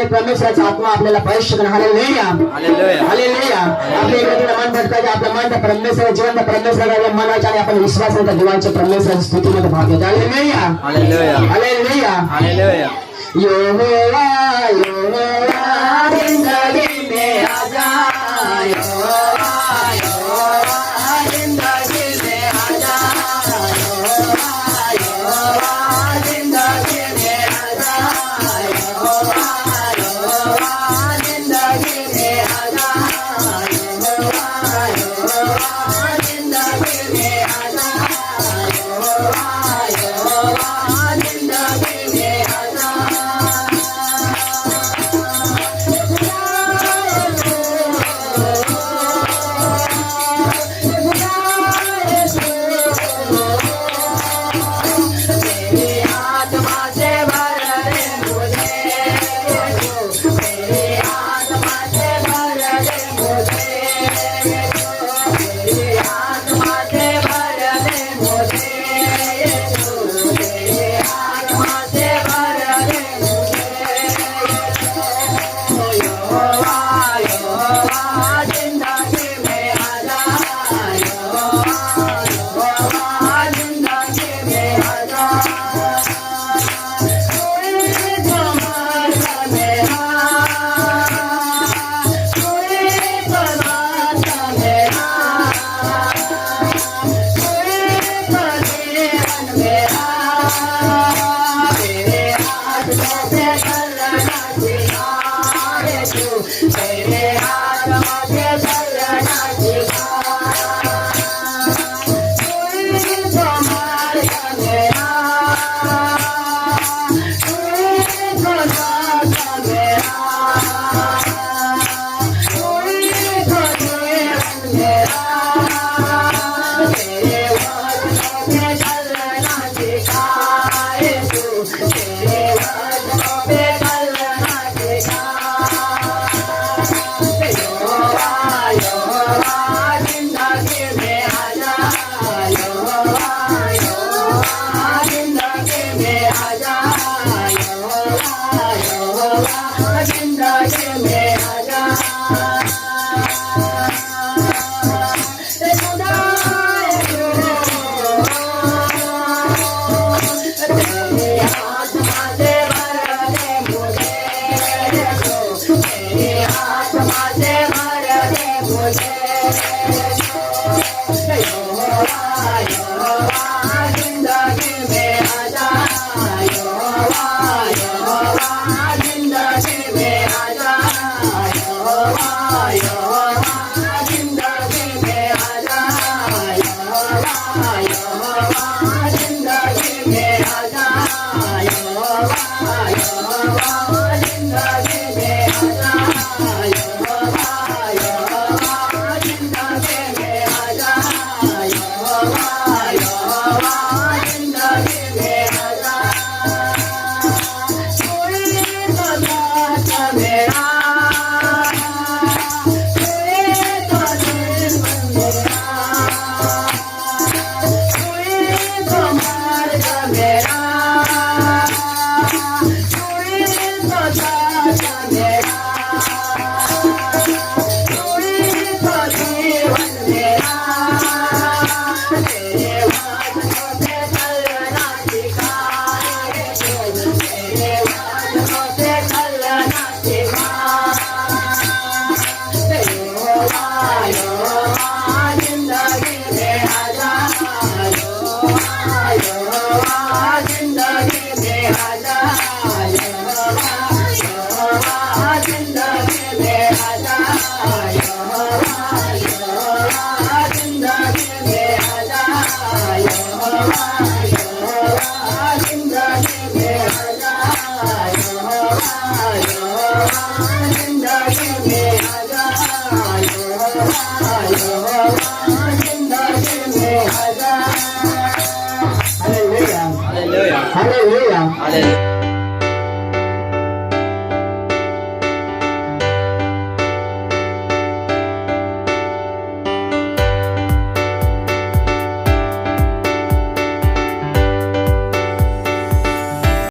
आणि परमेश्वराचा आत्मा आपल्याला प्रवेश करणं. Hallelujah hallelujah. हालेलुया. आपल्या इकडे मन भटकायचे आपलं मन परमेश्वर जिवंत परमेश्वराच्या मनाच्या आणि आपण विश्वासाच्या देवाच्या परमेश्वराच्या स्तुतीमध्ये भाग घेतो. Hallelujah hallelujah. हालेलुया. हालेलुया. यहोवा यहोवा जिंदगी में आजा, यहोवा यहोवा जिंदगी में आजा, यहोवा यहोवा जिंदगी में आजा, यहोवा यहोवा जिंदगी में आजा, यहोवा यहोवा जिंदगी में आजा, यहोवा यहोवा जिंदगी में आजा. Hallelujah. Hallelujah. Hallelujah.